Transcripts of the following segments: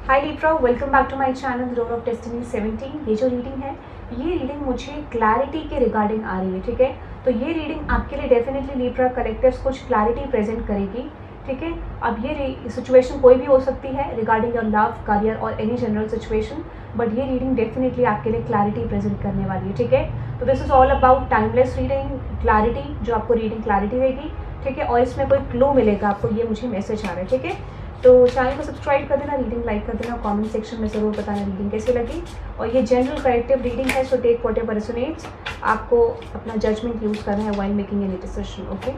Hi Libra, welcome back to my channel Road of Destiny 17। ये जो reading है, ये रीडिंग मुझे क्लैरिटी के रिगार्डिंग आ रही है, ठीक है। तो ये रीडिंग आपके लिए डेफिनेटली लिब्रा कलेक्टर्स कुछ क्लैरिटी प्रेजेंट करेगी, ठीक है। अब ये सिचुएशन कोई भी हो सकती है रिगार्डिंग योर लव, करियर और एनी जनरल सिचुएशन, बट ये रीडिंग डेफिनेटली आपके लिए क्लैरिटी प्रेजेंट करने वाली है, ठीक है। तो this is all about timeless reading, clarity, जो आपको रीडिंग क्लैरिटी देगी, ठीक है। और इसमें कोई क्लू मिलेगा आपको, ये मुझे मैसेज आ रहा है, ठीक है। तो चैनल को सब्सक्राइब कर देना, रीडिंग लाइक कर देना, कमेंट सेक्शन में ज़रूर बताना रीडिंग कैसी लगी। और ये जनरल करेक्टिव रीडिंग है, सो टेक व्हाटएवर रेजोनेट्स। आपको अपना जजमेंट यूज़ करना है while making any decision, okay.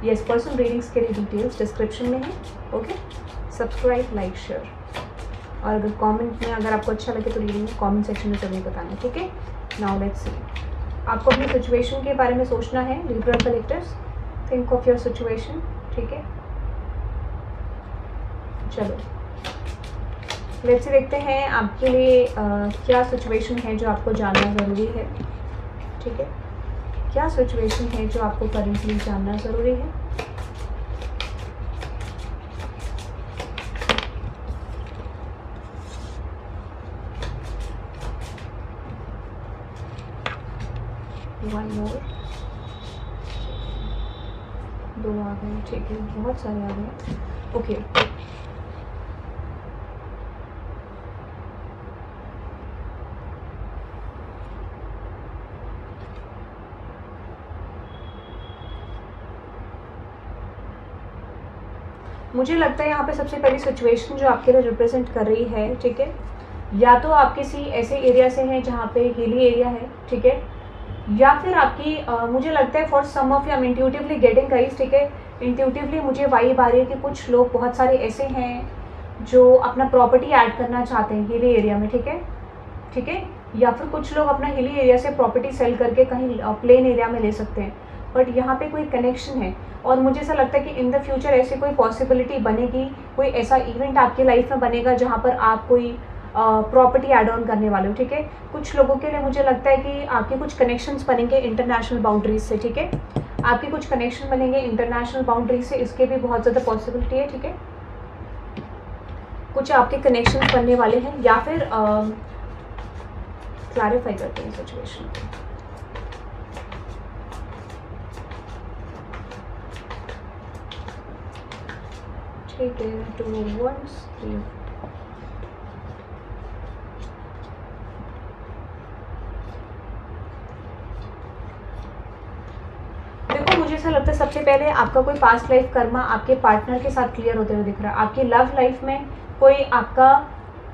Yes, personal readings के लिए डिटेल्स डिस्क्रिप्शन में है, ओके। सब्सक्राइब, लाइक, शेयर, और अगर कमेंट में अगर आपको अच्छा लगे तो रीडिंग कमेंट सेक्शन में ज़रूर बताना, ठीक है। नाउ लेट्स सी, आपको अपनी सिचुएशन के बारे में सोचना है Libra collectors. Think of your situation, ठीक है। चलो लेट्स देखते हैं आपके लिए क्या सिचुएशन है जो आपको जानना ज़रूरी है, ठीक है। क्या सिचुएशन है जो आपको करेंटली जानना ज़रूरी है। वन मोर, दो आ गए, ठीक है, बहुत सारे आ गए, ओके। मुझे लगता है यहाँ पे सबसे पहली सिचुएशन जो आपके लिए रिप्रेजेंट कर रही है, ठीक है, या तो आप किसी ऐसे एरिया से हैं जहाँ पे हिली एरिया है, ठीक है, या फिर आपकी मुझे लगता है for some of you I am intuitively getting guys, ठीक है। इंट्यूटिवली मुझे वाइब आ रही है कि कुछ लोग बहुत सारे ऐसे हैं जो अपना प्रॉपर्टी ऐड करना चाहते हैं हिली एरिया में, ठीक है, ठीक है। या फिर कुछ लोग अपना हिली एरिया से प्रॉपर्टी सेल करके कहीं प्लेन एरिया में ले सकते हैं, बट यहाँ पे कोई कनेक्शन है। और मुझे ऐसा लगता है कि इन द फ्यूचर ऐसी कोई पॉसिबिलिटी बनेगी, कोई ऐसा इवेंट आपकी लाइफ में बनेगा जहाँ पर आप कोई प्रॉपर्टी ऐड ऑन करने वाले हो, ठीक है। कुछ लोगों के लिए मुझे लगता है कि आपके कुछ कनेक्शंस बनेंगे इंटरनेशनल बाउंड्रीज से, ठीक है। आपके कुछ कनेक्शन बनेंगे इंटरनेशनल बाउंड्रीज से, इसके भी बहुत ज़्यादा पॉसिबिलिटी है, ठीक है। कुछ आपके कनेक्शन बनने वाले हैं, या फिर क्लैरिफाई करते हैं सिचुएशन को। ठीक है, 2 1 3। देखो, मुझे ऐसा लगता है सबसे पहले आपका कोई पास्ट लाइफ कर्मा आपके पार्टनर के साथ क्लियर होते हुए दिख रहा है। आपकी लव लाइफ में कोई आपका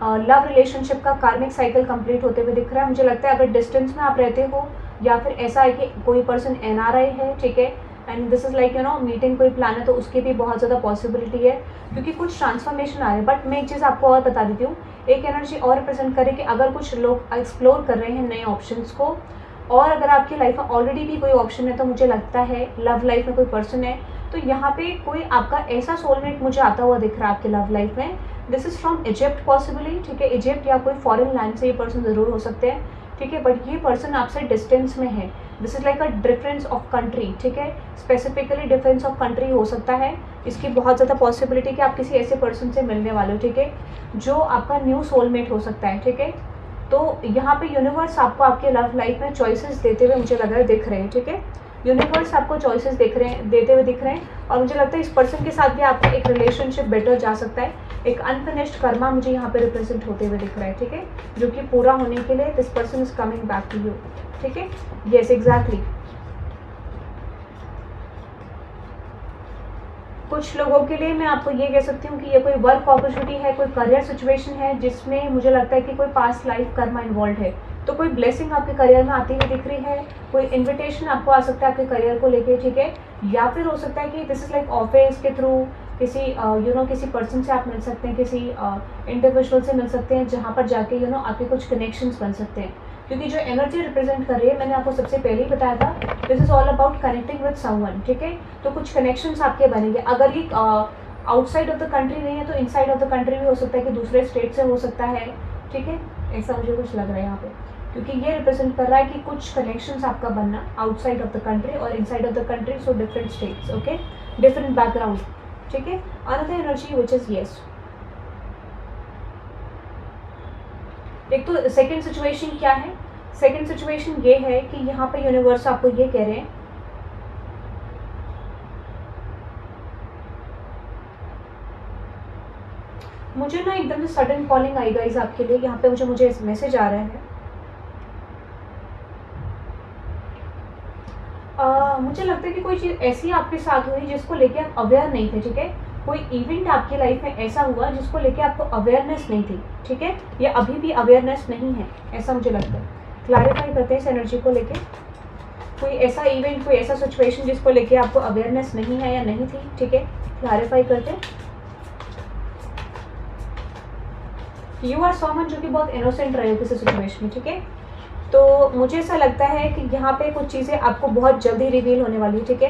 लव रिलेशनशिप का कार्मिक साइकिल कंप्लीट होते हुए दिख रहा है। मुझे लगता है अगर डिस्टेंस में आप रहते हो, या फिर ऐसा है कि कोई पर्सन NRI है, ठीक है, and this is like meeting कोई प्लान है, तो उसकी भी बहुत ज़्यादा पॉसिबिलिटी है, क्योंकि कुछ ट्रांसफॉर्मेशन आ रहे हैं। बट मैं एक चीज़ आपको और बता देती हूँ, एक एनर्जी और रिप्रेजेंट करे कि अगर कुछ लोग एक्सप्लोर कर रहे हैं नए ऑप्शंस को, और अगर आपकी लाइफ में ऑलरेडी भी कोई ऑप्शन है, तो मुझे लगता है लव लाइफ में कोई पर्सन है, तो यहाँ पे कोई आपका ऐसा सोलमेट मुझे आता हुआ दिख रहा है आपकी लव लाइफ में। This is from Egypt possibly, ठीक है। इजिप्ट या कोई फॉरेन लैंड से ये पर्सन ज़रूर हो सकते हैं, ठीक है। बट ये पर्सन आपसे डिस्टेंस में है। This is like a difference of country, ठीक है। स्पेसिफिकली डिफरेंस ऑफ कंट्री हो सकता है। इसकी बहुत ज़्यादा पॉसिबिलिटी कि आप किसी ऐसे पर्सन से मिलने वाले हो, ठीक है, जो आपका न्यू सोलमेट हो सकता है, ठीक है। तो यहाँ पे यूनिवर्स आपको आपके लव लाइफ में चॉइसेस देते हुए मुझे लग रहा है दिख रहे हैं, ठीक है। यूनिवर्स आपको चॉइसेस देते हुए दिख रहे हैं, और मुझे लगता है इस पर्सन के साथ भी आपका एक रिलेशनशिप बेटर जा सकता है। एक अनफिनिश्ड कर्मा मुझे यहाँ पे रिप्रेजेंट होते हुए दिख रहा है, ठीक है, जो कि पूरा होने के लिए this person is coming back to you, ठीक है। Yes, exactly. कुछ लोगों के लिए मैं आपको ये कह सकती हूँ कि ये कोई वर्क अपॉर्चुनिटी है, कोई करियर सिचुएशन है, जिसमें मुझे लगता है कि कोई पास्ट लाइफ कर्मा इन्वॉल्व है। तो कोई ब्लेसिंग आपके करियर में आती हुई दिख रही है, कोई इन्विटेशन आपको आ सकता है आपके करियर को लेके, ठीक है। या फिर हो सकता है कि दिस इज लाइक ऑफिस के थ्रू किसी किसी पर्सन से आप मिल सकते हैं, किसी इंडिविजुअल से मिल सकते हैं, जहाँ पर जाके आपके कुछ कनेक्शंस बन सकते हैं। क्योंकि जो एनर्जी रिप्रेजेंट कर रही है, मैंने आपको सबसे पहले ही बताया था, this is all about connecting with someone, ठीक है। तो कुछ कनेक्शंस आपके बनेंगे। अगर ये आउटसाइड ऑफ द कंट्री नहीं है, तो इनसाइड ऑफ द कंट्री भी हो सकता है, कि दूसरे स्टेट से हो सकता है, ठीक है। ऐसा मुझे कुछ लग रहा है यहाँ पे, क्योंकि ये रिप्रेजेंट कर रहा है कि कुछ कनेक्शंस आपका बनना आउटसाइड ऑफ द कंट्री और inside of the country, so different states, okay, different background, ठीक है। Another energy which is yes, एक तो सेकंड सिचुएशन क्या है, सेकंड सिचुएशन ये है कि यहाँ पे यूनिवर्स आपको ये कह रहे हैं, मुझे ना एकदम से सडन कॉलिंग आई गाइस आपके लिए, यहाँ पे मुझे मैसेज आ रहा है। मुझे लगता है कि कोई चीज़ ऐसी आपके साथ हुई जिसको लेके आप अवेयर नहीं थे, ठीक है। कोई इवेंट आपकी लाइफ में ऐसा हुआ जिसको लेके आपको अवेयरनेस नहीं थी, ठीक है, या अभी भी अवेयरनेस नहीं है, ऐसा मुझे लगता है। क्लैरिफाई करते हैं इस एनर्जी को लेके। कोई ऐसा इवेंट, कोई ऐसा सिचुएशन जिसको लेके आपको अवेयरनेस नहीं है या नहीं थी, ठीक है, क्लैरिफाई करते हैं। यू आर समवन जो कि बहुत इनोसेंट रहे हो किसी सिचुएशन में, ठीक है। तो मुझे ऐसा लगता है कि यहाँ पे कुछ चीज़ें आपको बहुत जल्दी रिवील होने वाली है, ठीक है।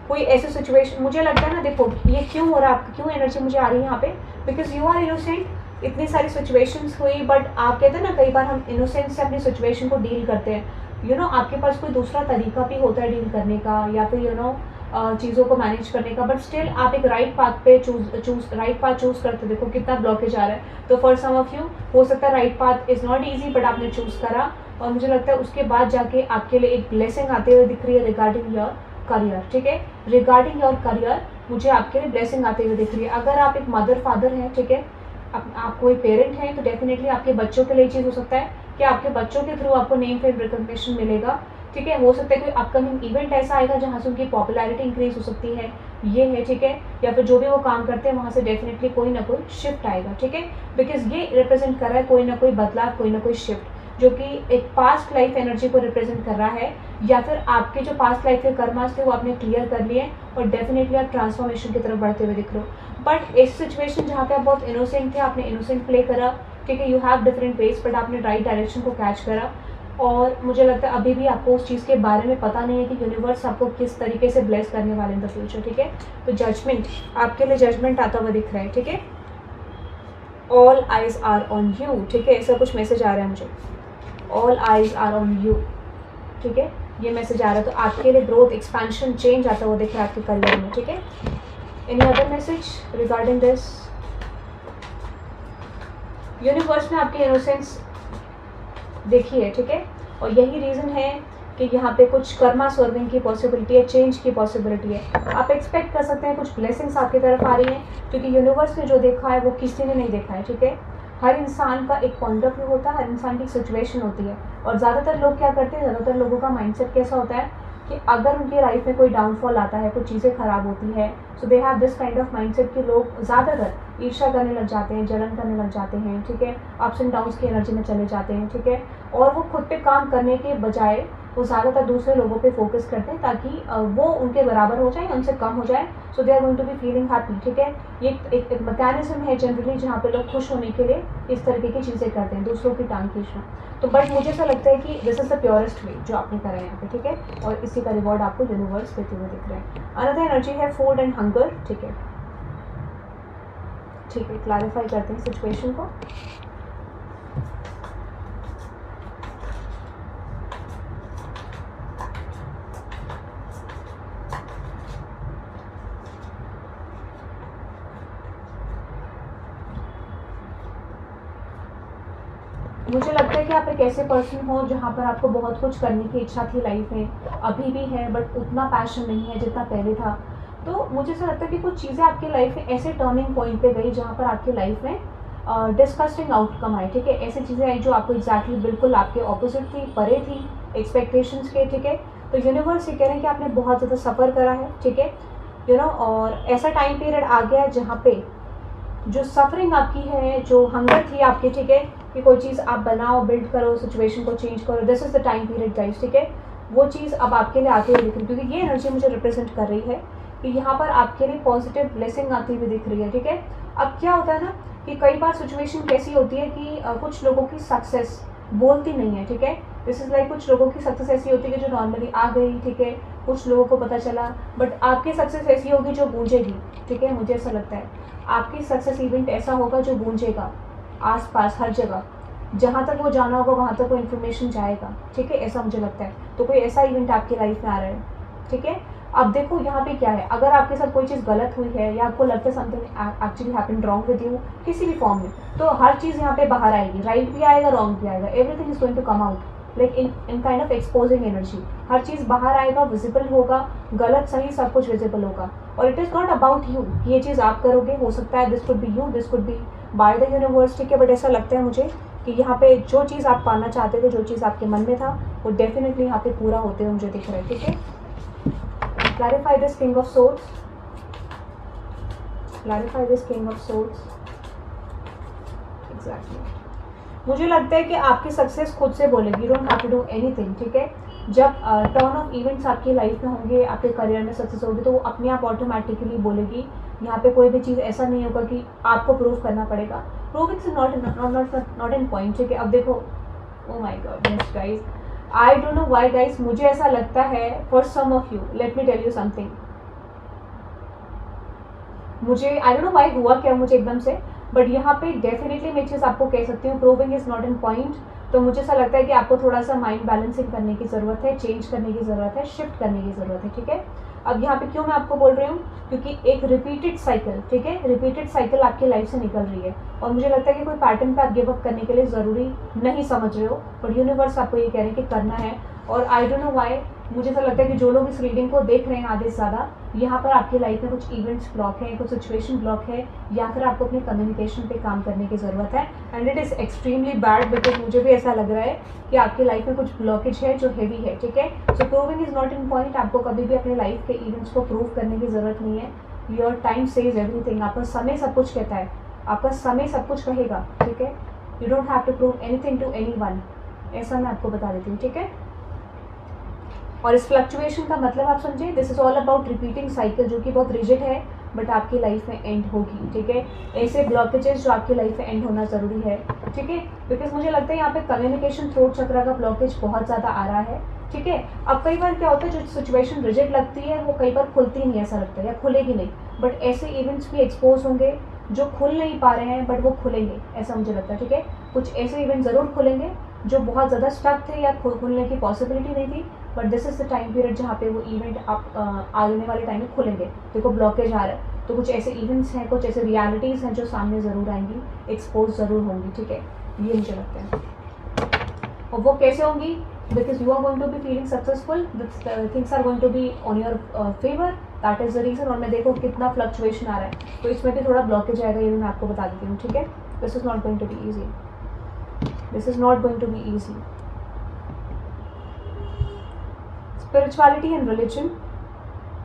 कोई ऐसे सिचुएशन, मुझे लगता है ना, देखो ये क्यों हो रहा है, आपकी क्यों एनर्जी मुझे आ रही है यहाँ पे, बिकॉज यू आर इनोसेंट। इतनी सारी सिचुएशंस हुई, बट आप कहते हैं ना, कई बार हम इनोसेंस से अपनी सिचुएशन को डील करते हैं। यू नो आपके पास कोई दूसरा तरीका भी होता है डील करने का, या फिर यू नो चीज़ों को मैनेज करने का, बट स्टिल आप एक राइट पाथ पे राइट पाथ चूज करते। देखो कितना ब्लॉकेज आ रहा है। तो फॉर सम ऑफ यू हो सकता है right path is not easy, but आपने चूज करा, और मुझे लगता है उसके बाद जाके आपके लिए एक ब्लेसिंग आते हुए दिख रही है रिगार्डिंग योर करियर, ठीक है। रिगार्डिंग योर करियर मुझे आपके लिए ब्लेसिंग आते हुए दिख रही है। अगर आप एक मदर फादर हैं, ठीक है, आप कोई पेरेंट हैं, तो डेफिनेटली आपके बच्चों के लिए चीज़ हो सकता है कि आपके बच्चों के थ्रू आपको नेम फेम रिकॉग्निशन मिलेगा, ठीक है। हो सकता है कोई अपकमिंग इवेंट ऐसा आएगा जहाँ से उनकी पॉपुलैरिटी इंक्रीज हो सकती है, ये है, ठीक है। या फिर जो भी वो काम करते हैं वहाँ से डेफिनेटली कोई ना कोई शिफ्ट आएगा, ठीक है, बिकॉज ये रिप्रेजेंट कर रहा है कोई ना कोई बदलाव, कोई ना कोई शिफ्ट, जो कि एक पास्ट लाइफ एनर्जी को रिप्रेजेंट कर रहा है, या फिर आपके जो पास्ट लाइफ के कर्मास थे वो आपने क्लियर कर लिए, और डेफिनेटली आप ट्रांसफॉर्मेशन की तरफ बढ़ते हुए दिख रहे हो। बट इस सिचुएशन जहाँ पे आप बहुत इनोसेंट थे, आपने इनोसेंट प्ले करा, ठीक है, you have different ways, but आपने राइट डायरेक्शन को कैच करा, और मुझे लगता है अभी भी आपको उस चीज़ के बारे में पता नहीं है कि यूनिवर्स आपको किस तरीके से ब्लेस करने वाले इन द फ्यूचर, ठीक है। तो जजमेंट, आपके लिए जजमेंट आता हुआ दिख रहा है, ठीक है। All eyes are on you, ठीक है, ऐसा कुछ मैसेज आ रहा है मुझे। All eyes are on you, ठीक है, ये मैसेज आ रहा है। तो आपके लिए ग्रोथ, एक्सपेंशन, चेंज आता हुआ दिख रहा है आपके करियर में, ठीक है। Any other message regarding this? Universe में आपकी इनोसेंस देखी है, ठीक है, और यही रीज़न है कि यहाँ पे कुछ कर्मा सर्विंग की पॉसिबिलिटी है, चेंज की पॉसिबिलिटी है। आप एक्सपेक्ट कर सकते हैं कुछ ब्लेसिंग्स आपकी तरफ आ रही हैं, क्योंकि यूनिवर्स ने जो देखा है वो किसी ने नहीं देखा है, ठीक है। हर इंसान का एक पॉइंट ऑफ व्यू होता है, हर इंसान की एक सिचुएशन होती है, और ज़्यादातर लोग क्या करते हैं, ज़्यादातर लोगों का माइंडसेट कैसा होता है कि अगर उनकी लाइफ में कोई डाउनफॉल आता है, कुछ चीज़ें खराब होती है, so they have this kind of mindset कि लोग ज़्यादातर ईर्ष्या करने लग जाते हैं, जलन करने लग जाते हैं, ठीक है, अप्स एंड डाउन्स की एनर्जी में चले जाते हैं, ठीक है, और वो खुद पे काम करने के बजाय वो ज़्यादातर दूसरे लोगों पे फोकस करते हैं ताकि वो उनके बराबर हो जाए, उनसे कम हो जाए, so they are going to be feeling happy, ठीक है। ये एक मैकेनिज्म है जनरली जहाँ पे लोग खुश होने के लिए इस तरीके की चीज़ें करते हैं, दूसरों की टांग खींचना। तो बट मुझे ऐसा लगता है कि दिस इज द प्योरेस्ट वे जो आपने करा है यहाँ पे, ठीक है, और इसी का रिवॉर्ड आपको यूनिवर्स देते हुए दिख रहे हैं। अनदर एनर्जी है फूड एंड हंगर, ठीक है, ठीक है, क्लैरिफाई करते हैं सिचुएशन को। मुझे लगता है कि आप एक ऐसे पर्सन हो जहाँ पर आपको बहुत कुछ करने की इच्छा थी लाइफ में, अभी भी है, बट उतना पैशन नहीं है जितना पहले था। तो मुझे ऐसा लगता है कि कुछ चीज़ें आपकी लाइफ में ऐसे टर्निंग पॉइंट पे गई जहाँ पर आपकी लाइफ में डिस्कस्टिंग आउटकम आए, ठीक है, ऐसी चीज़ें आई जो आपको एग्जैक्टली बिल्कुल आपके ऑपोजिट थी, परे थी एक्सपेक्टेशंस के, ठीक है। तो यूनिवर्स ये कह रहे हैं कि आपने बहुत ज़्यादा सफ़र करा है, ठीक है, यू नो, और ऐसा टाइम पीरियड आ गया है जहाँ पे जो सफरिंग आपकी है, जो हंगर थी आपकी, ठीक है, कि कोई चीज़ आप बनाओ, बिल्ड करो, सिचुएशन को चेंज करो, this is the time period guys, ठीक है, वो चीज़ अब आपके लिए आती हुई दिख रही है, क्योंकि ये एनर्जी मुझे रिप्रेजेंट कर रही है कि यहाँ पर आपके लिए पॉजिटिव ब्लेसिंग आती हुई दिख रही है, ठीक है। अब क्या होता है ना कि कई बार सिचुएशन कैसी होती है कि कुछ लोगों की सक्सेस बोलती नहीं है, ठीक है, दिस इज लाइक कुछ लोगों की सक्सेस ऐसी होती है कि जो नॉर्मली आ गई, ठीक है, कुछ लोगों को पता चला, बट आपकी सक्सेस ऐसी होगी जो गूंजेगी, ठीक है, मुझे ऐसा लगता है आपकी सक्सेस इवेंट ऐसा होगा जो गूंजेगा आसपास हर जगह, जहाँ तक वो जाना होगा वहाँ तक वो इन्फॉर्मेशन जाएगा, ठीक है, ऐसा मुझे लगता है। तो कोई ऐसा इवेंट आपकी लाइफ में आ रहा है, ठीक है। अब देखो यहाँ पे क्या है, अगर आपके साथ कोई चीज़ गलत हुई है या आपको लगता है something actually happened wrong with you किसी भी फॉर्म में, तो हर चीज़ यहाँ पे बाहर आएगी, राइट भी आएगा रॉन्ग भी आएगा, everything is going to come out like in kind of exposing energy. हर चीज़ बाहर आएगा, विजिबल होगा, गलत सही सब कुछ विजिबल होगा। और it is not about you, ये चीज़ आप करोगे, हो सकता है this could be you, this could be by the universe, ठीक है। बट ऐसा लगता है मुझे कि यहाँ पे जो चीज़ आप पाना चाहते थे, जो चीज़ आपके मन में था, वो डेफिनेटली यहाँ पे पूरा होते हुए मुझे दिख रहा है, ठीक है। Clarify this King of Swords, clarify this King of Swords. Exactly मुझे लगता है कि आपकी सक्सेस खुद से बोलेगी, you don't have to do anything, ठीक है। जब टर्न ऑफ इवेंट्स आपकी लाइफ में होंगे, आपके करियर में सक्सेस होगी, तो वो अपने आप ऑटोमेटिकली बोलेगी। यहाँ पे कोई भी चीज़ ऐसा नहीं होगा कि आपको प्रूव करना पड़ेगा, proving is not in point, ठीक है। अब देखो, oh my God yes guys, I don't know why guys, मुझे ऐसा लगता है for some of you, let me tell you something, मुझे आई डोंट नो व्हाई हुआ क्या मुझे एकदम से, बट यहाँ पे डेफिनेटली मैं चीज़ आपको कह सकती हूँ, proving is not in point. तो मुझे ऐसा लगता है कि आपको थोड़ा सा माइंड बैलेंसिंग करने की ज़रूरत है, चेंज करने की ज़रूरत है, शिफ्ट करने की ज़रूरत है, ठीक है। अब यहाँ पे क्यों मैं आपको बोल रही हूँ, क्योंकि एक रिपीटेड साइकिल, ठीक है, रिपीटेड साइकिल आपकी लाइफ से निकल रही है, और मुझे लगता है कि कोई पैटर्न पे आप गिव अप करने के लिए ज़रूरी नहीं समझ रहे हो, बट यूनिवर्स आपको ये कह रहे हैं कि करना है। और आई डोंट नो व्हाई मुझे ऐसा लगता है कि जो लोग इस रीडिंग को देख रहे हैं आधे से ज़्यादा, यहाँ पर आपकी लाइफ में कुछ इवेंट्स ब्लॉक है, कुछ सिचुएशन ब्लॉक है, या फिर आपको अपने कम्युनिकेशन पे काम करने की ज़रूरत है। And it is extremely bad, because मुझे भी ऐसा लग रहा है कि आपकी लाइफ में कुछ ब्लॉकेज है जो हैवी है, ठीक है। So proving is not in point, आपको कभी भी अपने लाइफ के इवेंट्स को प्रूव करने की ज़रूरत नहीं है। योर टाइम सेज एवरीथिंग, आपका समय सब कुछ कहता है, आपका समय सब कुछ कहेगा, ठीक है। You don't have to prove anything to anyone, ऐसा मैं आपको बता देती हूँ, ठीक है। और इस फ्लक्चुएशन का मतलब आप समझे, this is all about repeating cycle, जो कि बहुत रिजिड है, बट आपकी लाइफ में एंड होगी, ठीक है। ऐसे ब्लॉकेजेस जो आपकी लाइफ में एंड होना ज़रूरी है, ठीक है, बिकॉज मुझे लगता है यहाँ पे कम्युनिकेशन थ्रोट चक्र का ब्लॉकेज बहुत ज़्यादा आ रहा है, ठीक है। अब कई बार क्या होता है, जो सिचुएशन रिजिड लगती है वो कई बार खुलती नहीं, ऐसा लगता है, या खुलेगी नहीं, बट ऐसे इवेंट्स भी एक्सपोज होंगे जो खुल नहीं पा रहे हैं, बट वो खुलेंगे, ऐसा मुझे लगता है, ठीक है। कुछ ऐसे इवेंट ज़रूर खुलेंगे जो बहुत ज़्यादा स्टक थे या खुलने की पॉसिबिलिटी नहीं थी, but this is the time period जहाँ पे वो इवेंट आप आने वाले टाइम में खुलेंगे। देखो ब्लॉकेज आ रहा है, तो कुछ ऐसे इवेंट्स हैं, कुछ ऐसे रियलिटीज़ हैं जो सामने ज़रूर आएंगी, एक्सपोज ज़रूर होंगी, ठीक है, ये मुझे लगता है। और वो कैसे होंगी, because you are going to be feeling successful, things are going to be on your favour, that is the reason. और मैं देखो कितना फ्लक्चुएशन आ रहा है, तो इसमें भी थोड़ा ब्लॉकेज आएगा, ये भी मैं आपको बता देती हूँ, ठीक है। This is not going to be easy, this is not going to be easy. Spirituality and religion,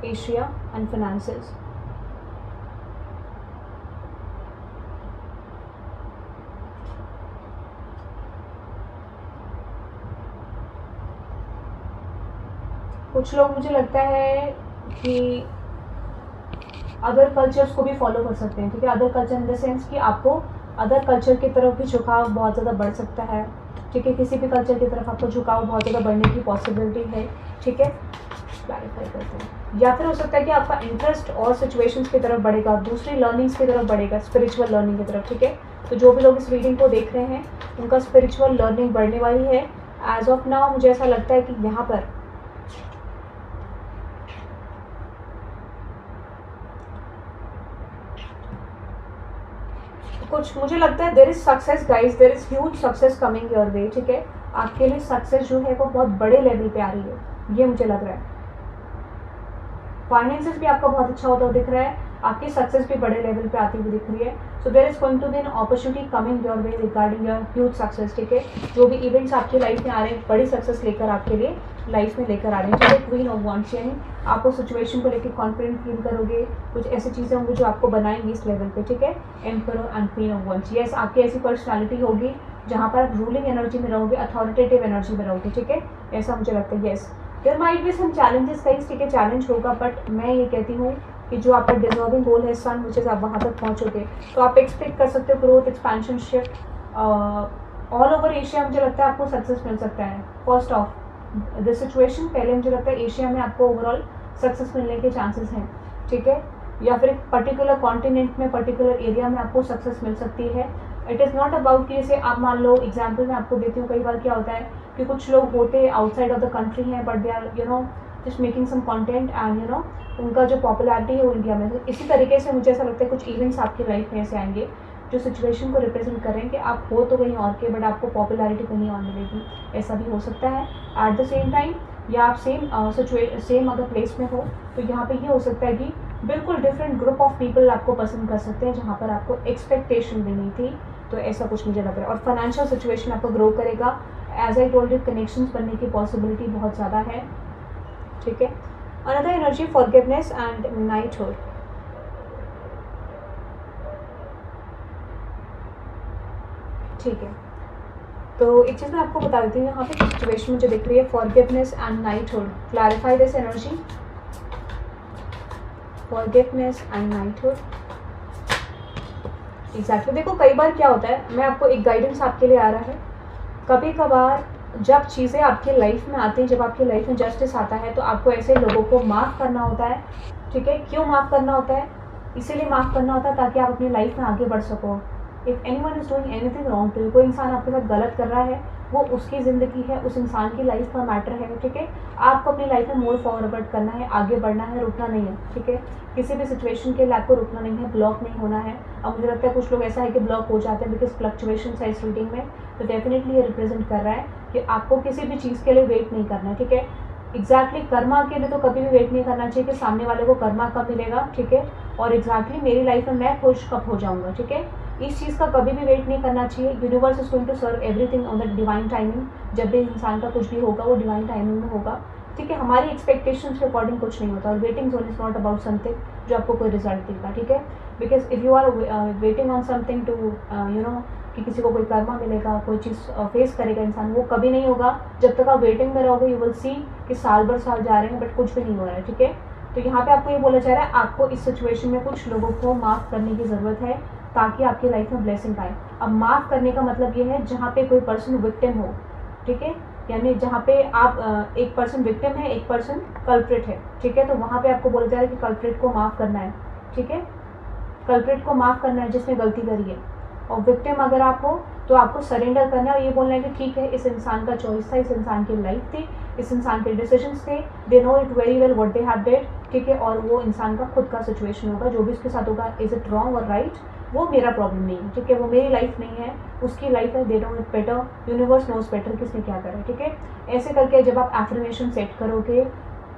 Asia and finances. कुछ लोग मुझे लगता है कि अदर कल्चर्स को भी फॉलो कर सकते हैं, ठीक है। Other culture in the sense कि आपको अदर कल्चर की तरफ भी झुकाव बहुत ज़्यादा बढ़ सकता है, ठीक है। किसी भी कल्चर की तरफ आपको झुकाव बहुत ज़्यादा बढ़ने की पॉसिबिलिटी है, ठीक है। क्लैरिफाई करते हैं, या फिर हो सकता है कि आपका इंटरेस्ट और सिचुएशंस की तरफ बढ़ेगा, दूसरी लर्निंग्स की तरफ बढ़ेगा, स्पिरिचुअल लर्निंग की तरफ, ठीक है। तो जो भी लोग इस रीडिंग को देख रहे हैं उनका स्पिरिचुअल लर्निंग बढ़ने वाली है। एज ऑफ नाउ मुझे ऐसा लगता है कि यहाँ पर कुछ मुझे लगता है there is success guys, there is huge success coming your way, ठीक है। आपके लिए सक्सेस जो है वो बहुत बड़े लेवल पे आ रही है, ये मुझे लग रहा है। फाइनेंसेस भी आपका बहुत अच्छा होता हुआ दिख रहा है, आपकी सक्सेस भी बड़े लेवल पे आती हुई दिख रही है। So there is going to be an opportunity coming your way regarding your huge success, ठीक है। जो भी इवेंट्स आपकी लाइफ में आ रहे हैं, बड़ी सक्सेस लेकर आपके लिए लाइफ में लेकर आ रहे हैं, ठीक है। क्वीन ऑफ वांड्स, यानी आपको सिचुएशन को लेकर कॉन्फिडेंट फील करोगे, कुछ ऐसी चीज़ें होंगी जो आपको बनाएंगी इस लेवल पे, ठीक है। Emperor and queen of wands, yes, आपकी ऐसी पर्सनैलिटी होगी जहाँ पर आप रूलिंग एनर्जी में रहोगे, अथॉरिटेटिव एनर्जी में रहोगे, ठीक है, ऐसा मुझे लगता है। Yes, there might be some challenges guys, ठीक है, चैलेंज होगा, बट मैं ये कहती हूँ कि जो आपका डिजर्विंग गोल है सन, विच इज आप वहाँ तक पहुँचोगे, तो आप एक्सपेक्ट कर सकते हो growth, expansion, shift all over Asia. मुझे लगता है आपको सक्सेस मिल सकता है। फर्स्ट ऑफ द सिचुएशन, पहले मुझे लगता है एशिया में आपको ओवरऑल सक्सेस मिलने के चांसेस हैं, ठीक है, या फिर एक पर्टिकुलर कॉन्टिनेंट में, पर्टिकुलर एरिया में आपको सक्सेस मिल सकती है। इट इज़ नॉट अबाउट कि जैसे आप मान लो, एग्जाम्पल मैं आपको देती हूँ, कई बार क्या होता है कि कुछ लोग होते आउटसाइड ऑफ द कंट्री हैं, but they are just making some content and उनका जो पॉपुलैरिटी है वो इंडिया में। तो इसी तरीके से मुझे ऐसा लगता है कुछ इवेंट्स आपकी लाइफ में ऐसे आएंगे जो सिचुएशन को रिप्रेजेंट करें कि आप हो तो कहीं और के, बट आपको पॉपुलैरिटी कहीं और मिलेगी, ऐसा भी हो सकता है। एट द सेम टाइम या आप सेम अगर प्लेस में हो तो यहाँ पे ये हो सकता है कि बिल्कुल डिफरेंट ग्रुप ऑफ पीपल आपको पसंद कर सकते हैं जहाँ पर आपको एक्सपेक्टेशन भी नहीं थी। तो ऐसा कुछ मुझे लग रहा है। और फाइनेंशियल सिचुएशन आपको ग्रो करेगा, as I told you connections बनने की पॉसिबिलिटी बहुत ज़्यादा है, ठीक है। Another energy forgiveness and knighthood. ठीक है, तो एक चीज़ मैं आपको बता देती हूँ, यहाँ पे सिचुएशन मुझे दिख रही है forgiveness and knighthood. Clarify this energy, forgiveness and knighthood. Exactly देखो कई बार क्या होता है, मैं आपको एक गाइडेंस आपके लिए आ रहा है, कभी कभार जब चीज़ें आपकी लाइफ में आती हैं, जब आपकी लाइफ में जस्टिस आता है तो आपको ऐसे लोगों को माफ़ करना होता है, ठीक है। क्यों माफ़ करना होता है? इसीलिए माफ़ करना होता है ताकि आप अपनी लाइफ में आगे बढ़ सको। If anyone is doing anything wrong to you, कोई इंसान आपके साथ गलत कर रहा है, वो उसकी ज़िंदगी है, उस इंसान की लाइफ का मैटर है, ठीक है। आपको अपनी लाइफ में मूव फॉरवर्ड करना है, आगे बढ़ना है, रुकना नहीं है, ठीक है। किसी भी सिचुएशन के लिए आपको रुकना नहीं है, ब्लॉक नहीं होना है। अब मुझे लगता है कुछ लोग ऐसा है कि ब्लॉक हो जाते हैं बिकॉज फ्लक्चुएशन है इस रीडिंग में, तो डेफिनेटली ये रिप्रेजेंट कर रहा है कि आपको किसी भी चीज़ के लिए वेट नहीं करना है, ठीक है। एग्जैक्टली कर्मा के लिए तो कभी भी वेट नहीं करना चाहिए कि सामने वाले को कर्मा कब मिलेगा, ठीक है। और एग्जैक्टली मेरी लाइफ में मैं खुश कब हो जाऊंगा, ठीक है। इस चीज़ का कभी भी वेट नहीं करना चाहिए। Universe is going to serve everything on the divine timing. जब भी इंसान का कुछ भी होगा वो डिवाइन टाइमिंग में होगा, ठीक है। हमारी एक्सपेक्टेशंस के अकॉर्डिंग कुछ नहीं होता, और waiting zone is not about something जो आपको कोई रिजल्ट देगा, ठीक है। Because if you are waiting on something to कि किसी को कोई कर्मा मिलेगा, कोई चीज़ फेस करेगा इंसान, वो कभी नहीं होगा जब तक आप वेटिंग में रहोगे। यू विल सी कि साल भर साल जा रहे हैं बट कुछ भी नहीं हो रहा है, ठीक है। तो यहाँ पे आपको ये बोला जा रहा है आपको इस सिचुएशन में कुछ लोगों को माफ़ करने की ज़रूरत है ताकि आपकी लाइफ में ब्लेसिंग आए। अब माफ़ करने का मतलब ये है जहाँ पे कोई पर्सन विक्टिम हो, ठीक है, यानी जहाँ पे आप एक पर्सन विक्टिम है, एक पर्सन कल्प्रिट है, ठीक है। तो वहाँ पे आपको बोला जा रहा है कि कल्प्रिट को माफ़ करना है, ठीक है। कल्प्रिट को माफ़ करना है जिसने गलती करी है, और विक्टिम अगर आप हो तो आपको सरेंडर करना है और ये बोलना है कि ठीक है, इस इंसान का चॉइस था, इस इंसान की लाइफ थी, इस इंसान के डिसीजंस थे, they know it very well what they have did, ठीक है। और वो इंसान का खुद का सिचुएशन होगा, जो भी उसके साथ होगा, इज इट रॉन्ग और राइट, वो मेरा प्रॉब्लम नहीं है, ठीक है। वो मेरी लाइफ नहीं है, उसकी लाइफ है, they don't know better, universe knows better किसने क्या करा, ठीक है। ऐसे करके जब आप एफर्मेशन सेट करोगे,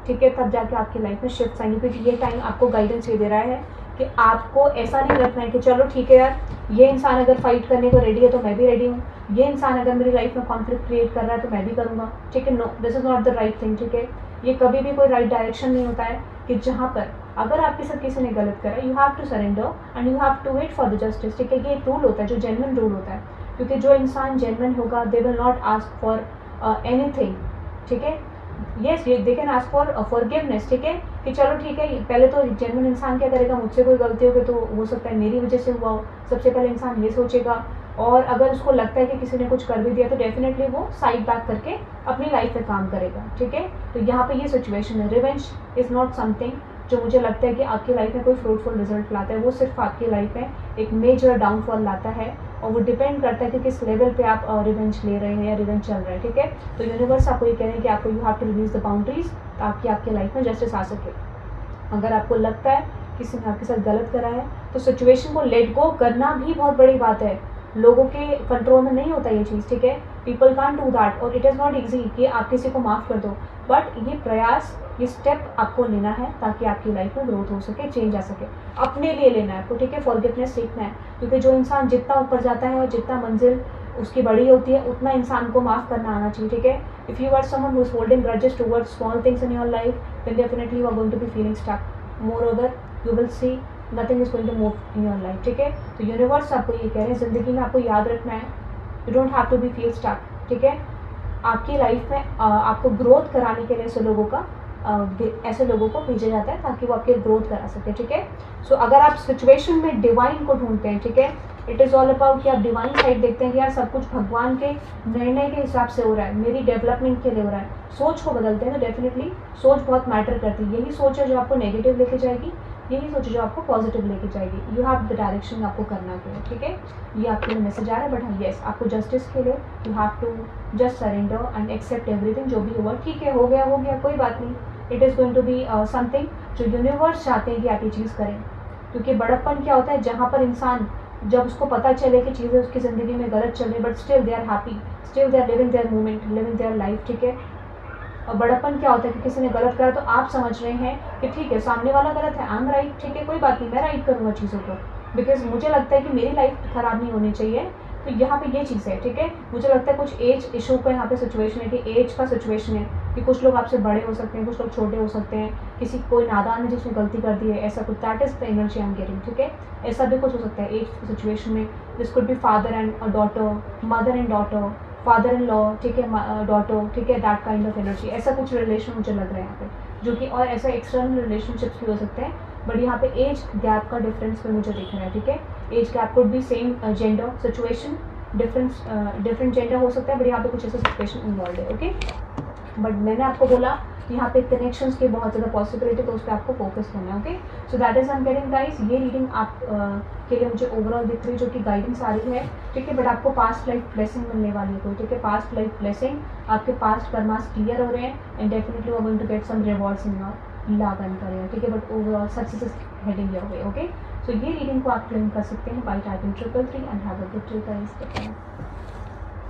ठीक है, तब जाके आपकी लाइफ में शिफ्ट आएंगे, क्योंकि ये टाइम आपको गाइडेंस ये दे रहा है कि आपको ऐसा नहीं रखना है कि चलो ठीक है यार, ये इंसान अगर फाइट करने को रेडी है तो मैं भी रेडी हूँ, ये इंसान अगर मेरी लाइफ में कॉन्फ्लिक्ट क्रिएट कर रहा है तो मैं भी करूँगा, ठीक है। No, this is not the right thing, ठीक है। ये कभी भी कोई राइट डायरेक्शन नहीं होता है कि जहाँ पर अगर आपके साथ किसी ने गलत करा, you have to surrender and you have to wait for the justice, ठीक है। ये एक रूल होता है जो जेन्युइन रूल होता है, क्योंकि जो इंसान जेन्युइन होगा they will not ask for anything, ठीक है। Yes, they can ask for forgiveness, ठीक है, कि चलो ठीक है, पहले तो जेन्युइन इंसान क्या करेगा, मुझसे कोई गलती होगी तो हो सकता है मेरी वजह से हुआ हो, सबसे पहले इंसान ये सोचेगा। और अगर उसको लगता है कि किसी ने कुछ कर भी दिया तो डेफिनेटली वो साइड बैक करके अपनी लाइफ पे काम करेगा, ठीक है। तो यहाँ पे ये सिचुएशन है। रिवेंज इज़ नॉट समथिंग जो मुझे लगता है कि आपकी लाइफ में कोई फ्रूटफुल रिजल्ट लाता है, वो सिर्फ आपकी लाइफ में एक मेजर डाउनफॉल लाता है, और वो डिपेंड करता है कि किस लेवल पे आप रिवेंज ले रहे हैं या रिवेंज चल रहा है, ठीक है। तो यूनिवर्स आपको ये कह रहे हैं कि आपको you have to release the boundaries ताकि आपकी लाइफ में जस्टिस आ सके। अगर आपको लगता है किसी ने आपके साथ गलत करा है तो सिचुएशन को लेट गो करना भी बहुत बड़ी बात है। लोगों के कंट्रोल में नहीं होता ये चीज़, ठीक है। पीपल कांट डू दैट, और इट इज़ नॉट ईजी कि आप किसी को माफ़ कर दो, बट ये प्रयास, ये स्टेप आपको लेना है ताकि आपकी लाइफ में ग्रोथ हो सके, चेंज आ सके। अपने लिए लेना है आपको, ठीक है। फॉरगिवनेस सीखना है, क्योंकि जो इंसान जितना ऊपर जाता है और जितना मंजिल उसकी बड़ी होती है उतना इंसान को माफ़ करना आना चाहिए, ठीक है। If you are someone who is holding grudges towards small things in your life, then definitely you are going to be feeling stuck. More you will see nothing is going to move in your life, ठीक है। तो universe आपको ये कह रहे हैं, ज़िंदगी में आपको याद रखना है, you don't have to be feel stuck, ठीक है। आपकी लाइफ में आपको ग्रोथ कराने के लिए ऐसे लोगों को भेजा जाता है ताकि वो आपकी ग्रोथ करा सके, ठीक है। सो अगर आप सिचुएशन में डिवाइन को ढूंढते हैं, ठीक है, इट इज़ ऑल अबाउट कि आप डिवाइन साइड देखते हैं कि यार सब कुछ भगवान के निर्णय के हिसाब से हो रहा है, मेरी डेवलपमेंट के लिए हो रहा है, सोच को बदलते हैं तो डेफिनेटली सोच बहुत मैटर करती है। यही सोच है जो आपको नेगेटिव लेके जाएगी, यही सोच जो आपको पॉजिटिव लेके जाएगी। यू हैव द डायरेक्शन आपको करना है, ठीक है। ये आपके लिए मैसेज आ रहा है, बट हाँ येस, आपको जस्टिस के लिए you have to just surrender and accept everything. जो भी हुआ ठीक है, हो गया कोई बात नहीं, it is going to be something जो यूनिवर्स चाहते हैं कि आप ये चीज़ करें। क्योंकि बड़प्पन क्या होता है, जहाँ पर इंसान, जब उसको पता चले कि चीज़ें उसकी ज़िंदगी में गलत चल रही, but still they are happy, still they are living their moment, living their life, ठीक है। और बड़प्पन क्या होता है कि किसी ने गलत करा तो आप समझ रहे हैं कि ठीक है सामने वाला गलत है, आई एम राइट, ठीक है कोई बात नहीं, मैं राइट करूँगा चीज़ों को, बिकॉज मुझे लगता है कि मेरी लाइफ ख़राब नहीं होनी चाहिए। तो यहाँ पे ये चीज़ है, ठीक है। मुझे लगता है कुछ एज इशू का यहाँ पे सिचुएशन है कि एज का सिचुएशन है कि कुछ लोग आपसे बड़े हो सकते हैं, कुछ लोग छोटे हो सकते हैं, किसी कोई नादान है जिसने गलती कर दी है, ऐसा कुछ, that is the energy I am getting, ठीक है। ऐसा भी कुछ हो सकता है एज सिचुएशन में, this could be father and daughter, mother and daughter, father in law, ठीक है, डॉटर, ठीक है, दैट काइंड ऑफ एनर्जी, ऐसा कुछ रिलेशन मुझे लग रहा है यहाँ पे, जो कि और ऐसा एक्सटर्नल रिलेशनशिप्स भी हो सकते हैं, बट यहाँ पे एज गैप का डिफरेंस भी मुझे दिख रहा है, ठीक है। Age gap could be same gender situation, different gender हो सकता है, बट यहाँ पे कुछ ऐसा सिचुएशन इन्वॉल्व है, ओके। बट मैंने आपको बोला यहाँ पे कनेक्शंस की बहुत ज़्यादा पॉसिबिलिटी, तो उस पर आपको फोकस करना है, okay. So that is I am getting guys, ये रीडिंग आप के लिए मुझे ओवरऑल दिख रही है, जो कि गाइडेंस आ रही है, ठीक है। बट आपको पास्ट लाइफ ब्लेसिंग मिलने वाली है कोई, ठीक है। पास्ट लाइफ ब्लेसिंग, आपके पास्ट कर्मास क्लियर हो रहे हैं and definitely going to get some rewards in your love and career, ठीक है। But overall success is heading your way, okay. So ये रीडिंग को आप क्लेम कर सकते हैं by typing 333 and have a good day guys.